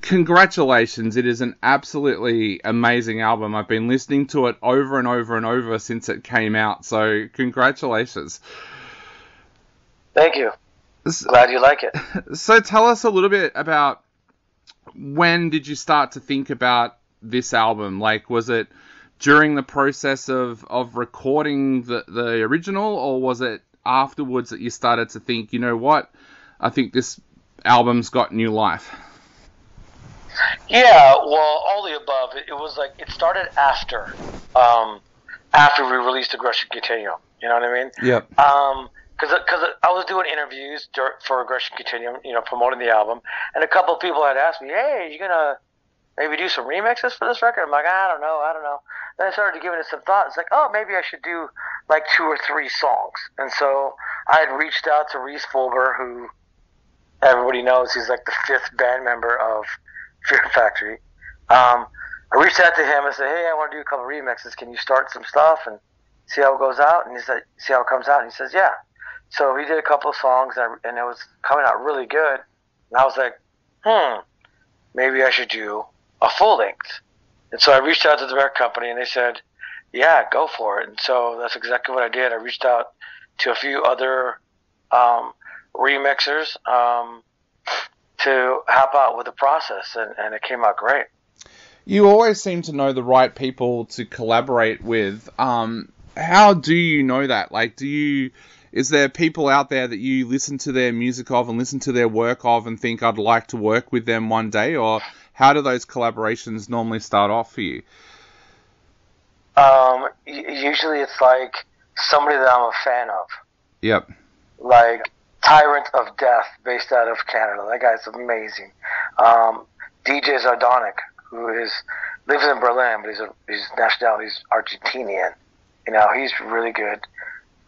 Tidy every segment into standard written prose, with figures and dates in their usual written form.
congratulations. It is an absolutely amazing album. I've been listening to it over and over and over since it came out, so congratulations. Thank you. Glad you like it. So tell us a little bit about, when did you start to think about this album? Like, was it during the process of recording the original, or was it afterwards that you started to think, you know what, I think this album's got new life? Yeah, well, all the above. It was like, it started after we released Aggression Continuum. You know what I mean? Yep. Because I was doing interviews for Aggression Continuum, promoting the album, and a couple of people had asked me, "Hey, you gonna maybe do some remixes for this record?" I'm like, I don't know. Then I started giving it some thought. It's like, oh, maybe I should do like 2 or 3 songs. And so I had reached out to Reese Fulber, who everybody knows he's like the 5th band member of Fear Factory. I reached out to him and said, "Hey, I want to do a couple of remixes. Can you start some stuff and see how it goes out?" And he said, "See how it comes out." And he says, "Yeah." So he did a couple of songs, and it was coming out really good. And I was like, maybe I should do a full length. And so I reached out to the record company, and they said, "Yeah, go for it." And so that's exactly what I did. I reached out to a few other remixers to help out with the process, and it came out great. You always seem to know the right people to collaborate with. How do you know that? Like, is there people out there that you listen to their music of and listen to their work of and think, I'd like to work with them one day? Or how do those collaborations normally start off for you? Usually it's like somebody that I'm a fan of. Yep. Like Tyrant of Death, based out of Canada. That guy's amazing. DJ Zardonic, who lives in Berlin, but his nationality's Argentinian. He's really good.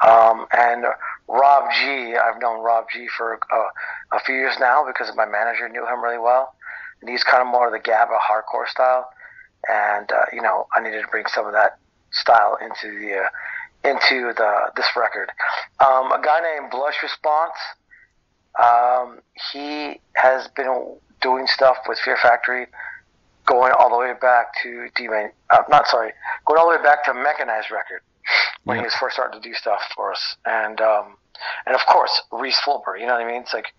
And Rob G, I've known Rob G for a few years now because my manager knew him really well. And he's kind of more of the Gabba hardcore style. And, I needed to bring some of that style into this record. A guy named Blush Response, he has been doing stuff with Fear Factory going all the way back to going all the way back to Mechanized Record when he was first starting to do stuff for us. And of course, Reese Fulber, you know what I mean? It's like,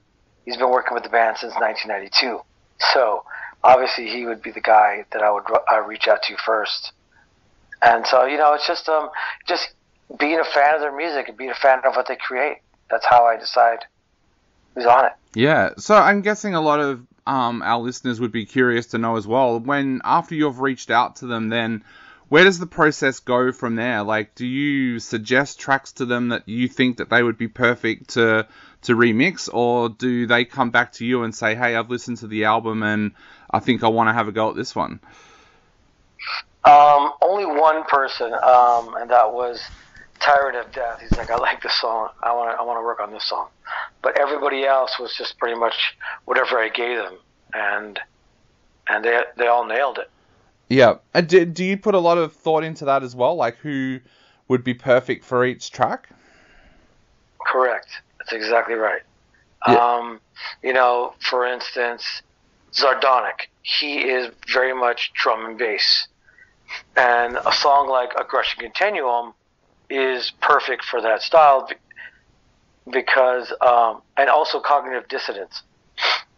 he's been working with the band since 1992. So obviously he would be the guy that I would reach out to first. And so, it's just being a fan of their music and being a fan of what they create. That's how I decide who's on it. Yeah. So I'm guessing a lot of our listeners would be curious to know as well, after you've reached out to them, then where does the process go from there? Like, do you suggest tracks to them that you think that they would be perfect to remix, or do they come back to you and say, "Hey, I've listened to the album and I think I want to have a go at this one"? Only one person, and that was Tyrant of Death. He's like, "I like this song. I want to work on this song." But everybody else was just pretty much whatever I gave them, and they all nailed it. Yeah. Do you put a lot of thought into that as well? Like, who would be perfect for each track? Correct. That's exactly right. Yeah. For instance, Zardonic, he is very much drum and bass. And a song like Aggression Continuum is perfect for that style because, and also Cognitive Dissonance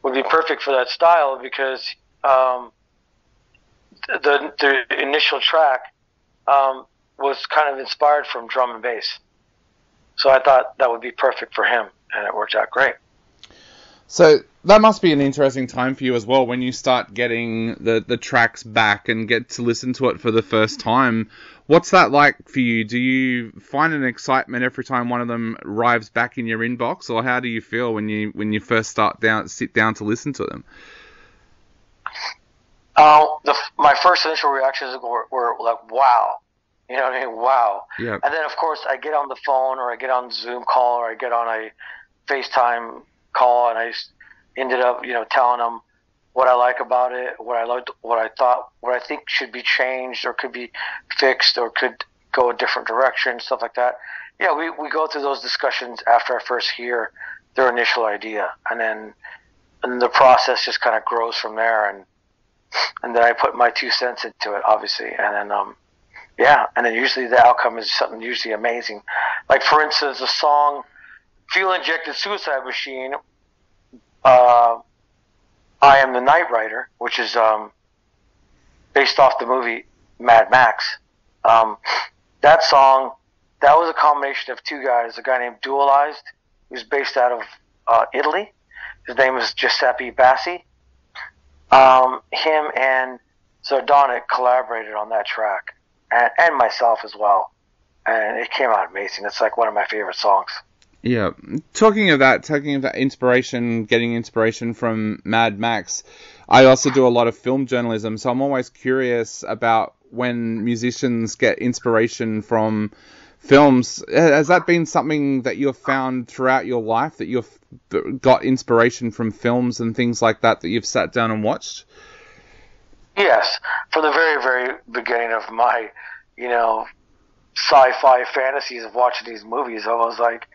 would be perfect for that style because the initial track was kind of inspired from drum and bass. So I thought that would be perfect for him, and it worked out great. So that must be an interesting time for you as well when you start getting the tracks back and get to listen to it for the first time. What's that like for you? Do you find an excitement every time one of them arrives back in your inbox, or how do you feel when you first sit down to listen to them? My first initial reactions were like, wow. You know what I mean? Wow. Yeah. And then, of course, I get on the phone or I get on Zoom call or I get on a FaceTime call, and I just ended up, telling them what I like about it, what I liked, what I think should be changed or could be fixed or could go a different direction, stuff like that. Yeah, we go through those discussions after I first hear their initial idea. And then and the process just kind of grows from there, and then I put my 2 cents into it, obviously, and then and then usually the outcome is something usually amazing. Like, for instance, the song "Fuel Injected Suicide Machine," "I Am the Night Rider," which is based off the movie Mad Max. That song, that was a combination of two guys. A guy named Dualized, who's based out of Italy. His name is Giuseppe Bassi. Him and Sardonic collaborated on that track, and myself as well. And it came out amazing. It's like one of my favorite songs. Yeah. Talking of that inspiration, getting inspiration from Mad Max, I also do a lot of film journalism, so I'm always curious about when musicians get inspiration from films. Has that been something that you've found throughout your life, that you've got inspiration from films and things like that you've sat down and watched? Yes. From the very, very beginning of my, sci-fi fantasies of watching these movies, I was like,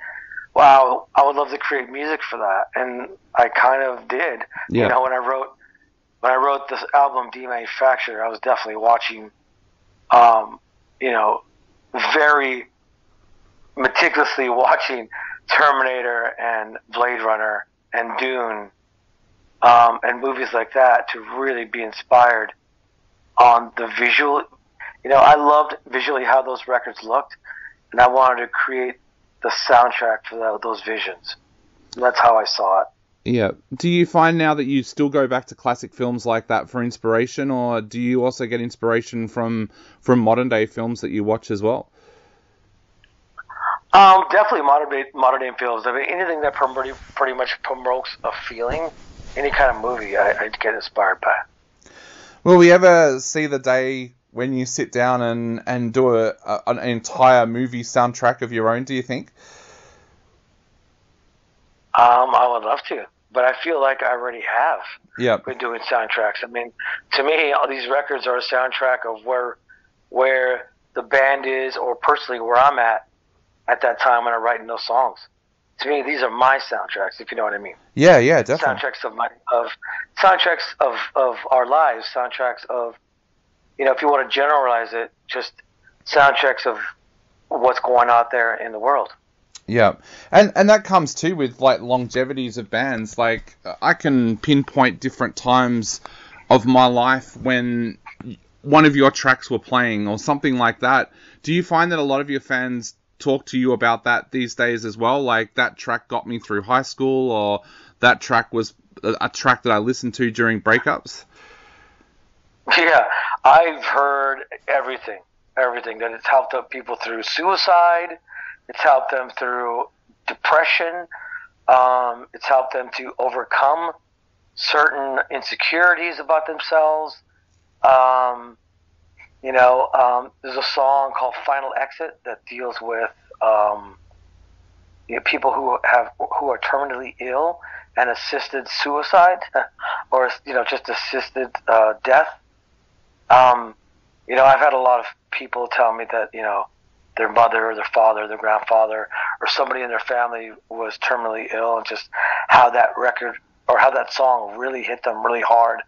wow, I would love to create music for that. And I kind of did. Yeah. When I wrote this album, Demanufactured, I was definitely watching, very meticulously watching Terminator and Blade Runner and Dune, and movies like that to really be inspired on the visual. I loved visually how those records looked, and I wanted to create the soundtrack for those visions. And that's how I saw it. Yeah. Do you find now that you still go back to classic films like that for inspiration, or do you also get inspiration from modern day films that you watch as well? Definitely modern day films. I mean, anything that pretty much promotes a feeling, any kind of movie, I get inspired by. Will we ever see the day when you sit down and do an entire movie soundtrack of your own, do you think? I would love to, but I feel like I already have been doing soundtracks. I mean, to me, all these records are a soundtrack of where the band is, or personally where I'm at that time when I'm writing those songs. To me, these are my soundtracks, if you know what I mean. Yeah, definitely. Soundtracks of our lives, soundtracks of, if you want to generalize it, just soundtracks of what's going out there in the world. Yeah, and that comes too with like longevities of bands. Like, I can pinpoint different times of my life when one of your tracks were playing or something like that. Do you find that a lot of your fans talk to you about that these days as well? Like, that track got me through high school, or that track was a track that I listened to during breakups? Yeah, I've heard everything, that it's helped people through suicide. It's helped them through depression. It's helped them to overcome certain insecurities about themselves. There's a song called "Final Exit" that deals with people who are terminally ill and assisted suicide, or just assisted death. I've had a lot of people tell me that their mother or their father, their grandfather, or somebody in their family was terminally ill, and just how that record or how that song really hit them really hard,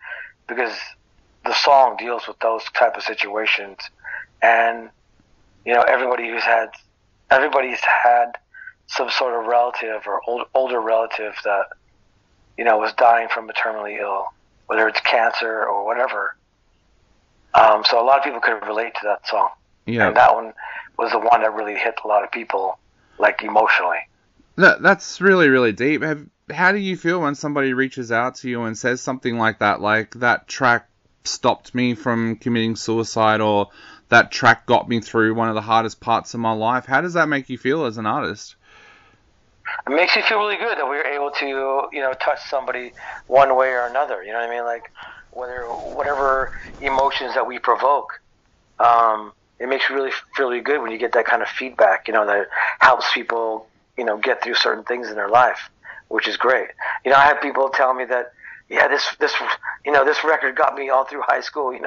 because the song deals with those type of situations. And everybody's had some sort of relative or older relative that was dying from a terminally ill, whether it's cancer or whatever. So a lot of people could relate to that song. Yeah. And that one was the one that really hit a lot of people, like, emotionally. That's really, really deep. How do you feel when somebody reaches out to you and says something like that track stopped me from committing suicide, or that track got me through one of the hardest parts of my life? How does that make you feel as an artist? It makes you feel really good that we were able to, touch somebody one way or another. You know what I mean? Like, whatever emotions that we provoke, it makes you really feel really good when you get that kind of feedback, that helps people, get through certain things in their life, which is great. I have people tell me that, yeah, this record got me all through high school,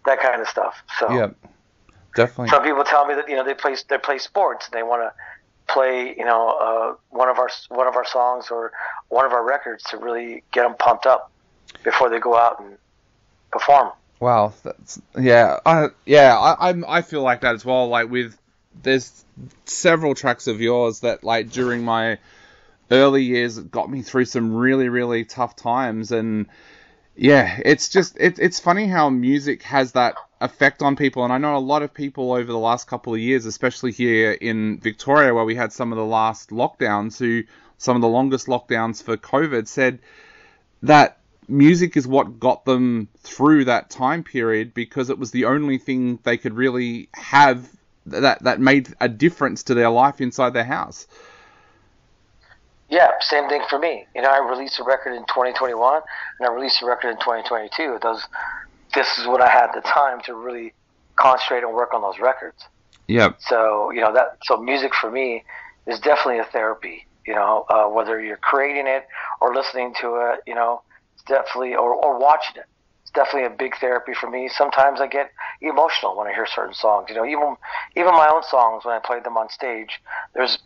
that kind of stuff. So yeah, definitely. Some people tell me that, they play sports and they want to play, one of our songs or one of our records to really get them pumped up before they go out and perform. Wow, I feel like that as well. Like there's several tracks of yours that like during my early years got me through some really, really tough times, and yeah, it's funny how music has that effect on people. And I know a lot of people over the last couple of years, especially here in Victoria, where we had some of the last lockdowns, some of the longest lockdowns for COVID, said that music is what got them through that time period because it was the only thing they could really have that made a difference to their life inside their house. Yeah, same thing for me. I released a record in 2021 and I released a record in 2022. This is when I had the time to really concentrate and work on those records. Yep. So, so music for me is definitely a therapy, whether you're creating it or listening to it, it's definitely, or watching it. It's definitely a big therapy for me. Sometimes I get emotional when I hear certain songs, even my own songs when I played them on stage, there's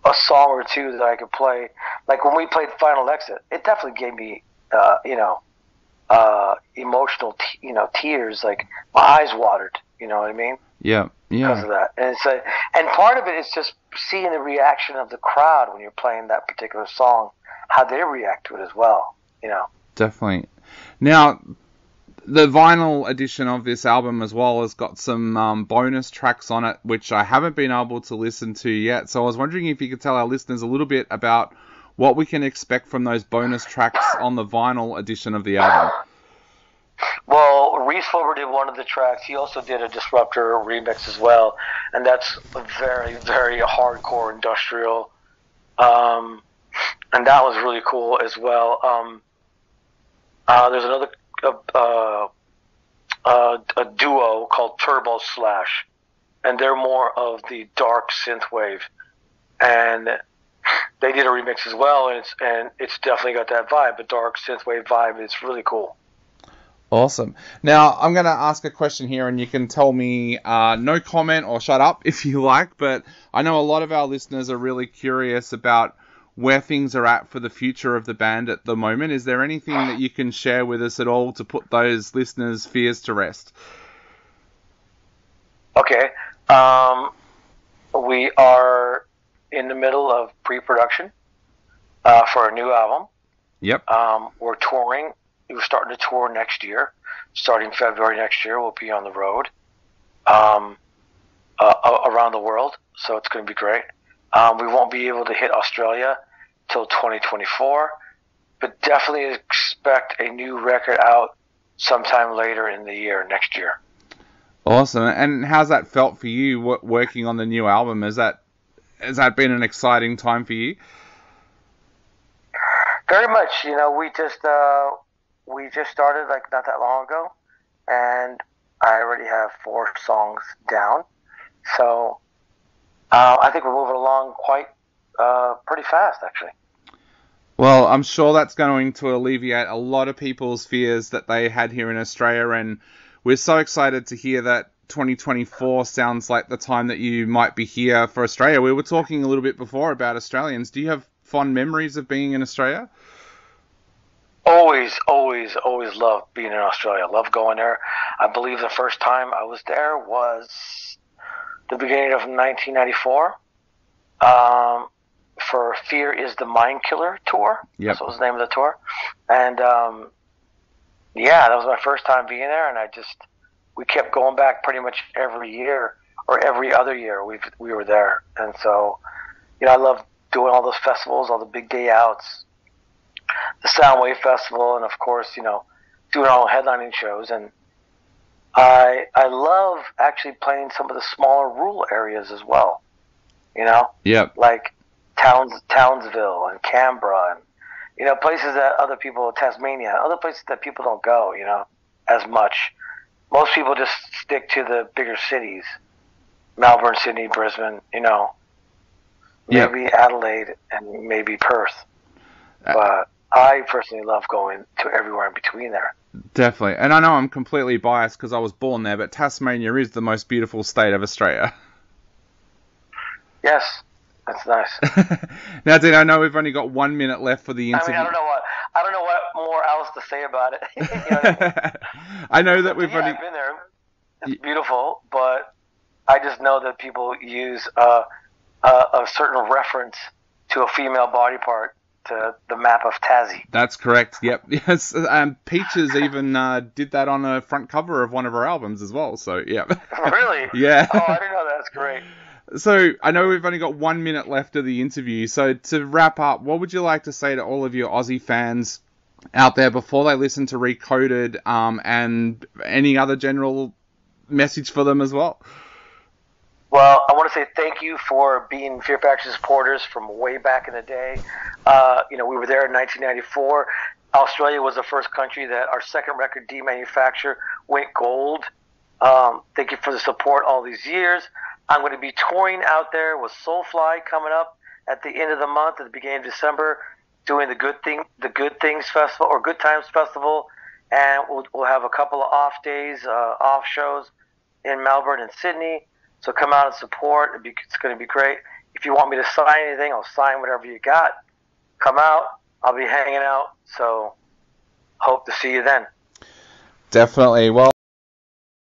a song or two that I could play. Like when we played Final Exit, it definitely gave me, emotional, tears. Like my eyes watered. You know what I mean? Yeah. Because of that, and part of it is just seeing the reaction of the crowd when you're playing that particular song, how they react to it as well. Definitely. Now, the vinyl edition of this album as well has got some bonus tracks on it, which I haven't been able to listen to yet. So I was wondering if you could tell our listeners a little bit about what we can expect from those bonus tracks on the vinyl edition of the album. Well, Reese Fulber did one of the tracks. He also did a Disruptor remix as well, and that's very, very hardcore industrial. And that was really cool as well. There's another a duo called Turbo Slash, and they're more of the dark synthwave, and they did a remix as well, and it's definitely got that vibe, the dark synthwave vibe. It's really cool. Awesome. Now, I'm going to ask a question here, and you can tell me no comment or shut up if you like, but I know a lot of our listeners are really curious about where things are at for the future of the band at the moment. Is there anything that you can share with us at all to put those listeners' fears to rest? Okay. We are in the middle of pre-production for a new album. Yep. We're touring. We're starting to tour next year. Starting February next year, we'll be on the road around the world, so it's going to be great. We won't be able to hit Australia till 2024, but definitely expect a new record out sometime later in the year, next year. Awesome. And how's that felt for you working on the new album? Has that been an exciting time for you? Very much. We just started like not that long ago, and I already have 4 songs down. So I think we're moving along quite pretty fast, actually. Well, I'm sure that's going to alleviate a lot of people's fears that they had here in Australia, and we're so excited to hear that 2024 sounds like the time that you might be here for Australia. We were talking a little bit before about Australians. Do you have fond memories of being in Australia? Always loved being in Australia. Love going there. I believe the first time I was there was the beginning of 1994 for Fear is the Mind Killer tour. Yep. That was the name of the tour. And that was my first time being there, and we kept going back pretty much every year or every other year we were there. And so, I love doing all those festivals, all the big day outs, the Soundwave Festival, and of course, doing all the headlining shows. And I love actually playing some of the smaller rural areas as well. Yep. Like Townsville and Canberra, and places that other people, Tasmania, other places that people don't go, as much. Most people just stick to the bigger cities, Melbourne, Sydney, Brisbane, maybe Adelaide and maybe Perth. But I personally love going to everywhere in between there. Definitely. And I know I'm completely biased because I was born there, but Tasmania is the most beautiful state of Australia. Yes. That's nice. Now, Dean, I know we've only got 1 minute left for the I interview. mean, I don't know what more else to say about it. You know what I mean? I know that we've only. I've been there. It's beautiful, but I just know that people use a certain reference to a female body part to the map of Tassie. That's correct. Yep. Yes. Peaches even did that on a front cover of one of her albums as well. So yeah. Really? Yeah. Oh, I didn't know that. That's great. So I know we've only got 1 minute left of the interview. So to wrap up, what would you like to say to all of your Aussie fans out there before they listen to Recoded, and any other general message for them as well? Well, I want to say thank you for being Fear Factory supporters from way back in the day. We were there in 1994. Australia was the first country that our second record, Demanufacture, went gold. Thank you for the support all these years. I'm going to be touring out there with Soulfly coming up at the end of the month, at the beginning of December, doing the Good Things Festival or Good Times Festival, and we'll have a couple of off days, off shows in Melbourne and Sydney. So come out and support. It's going to be great. If you want me to sign anything, I'll sign whatever you got. Come out. I'll be hanging out. So hope to see you then. Definitely. Well,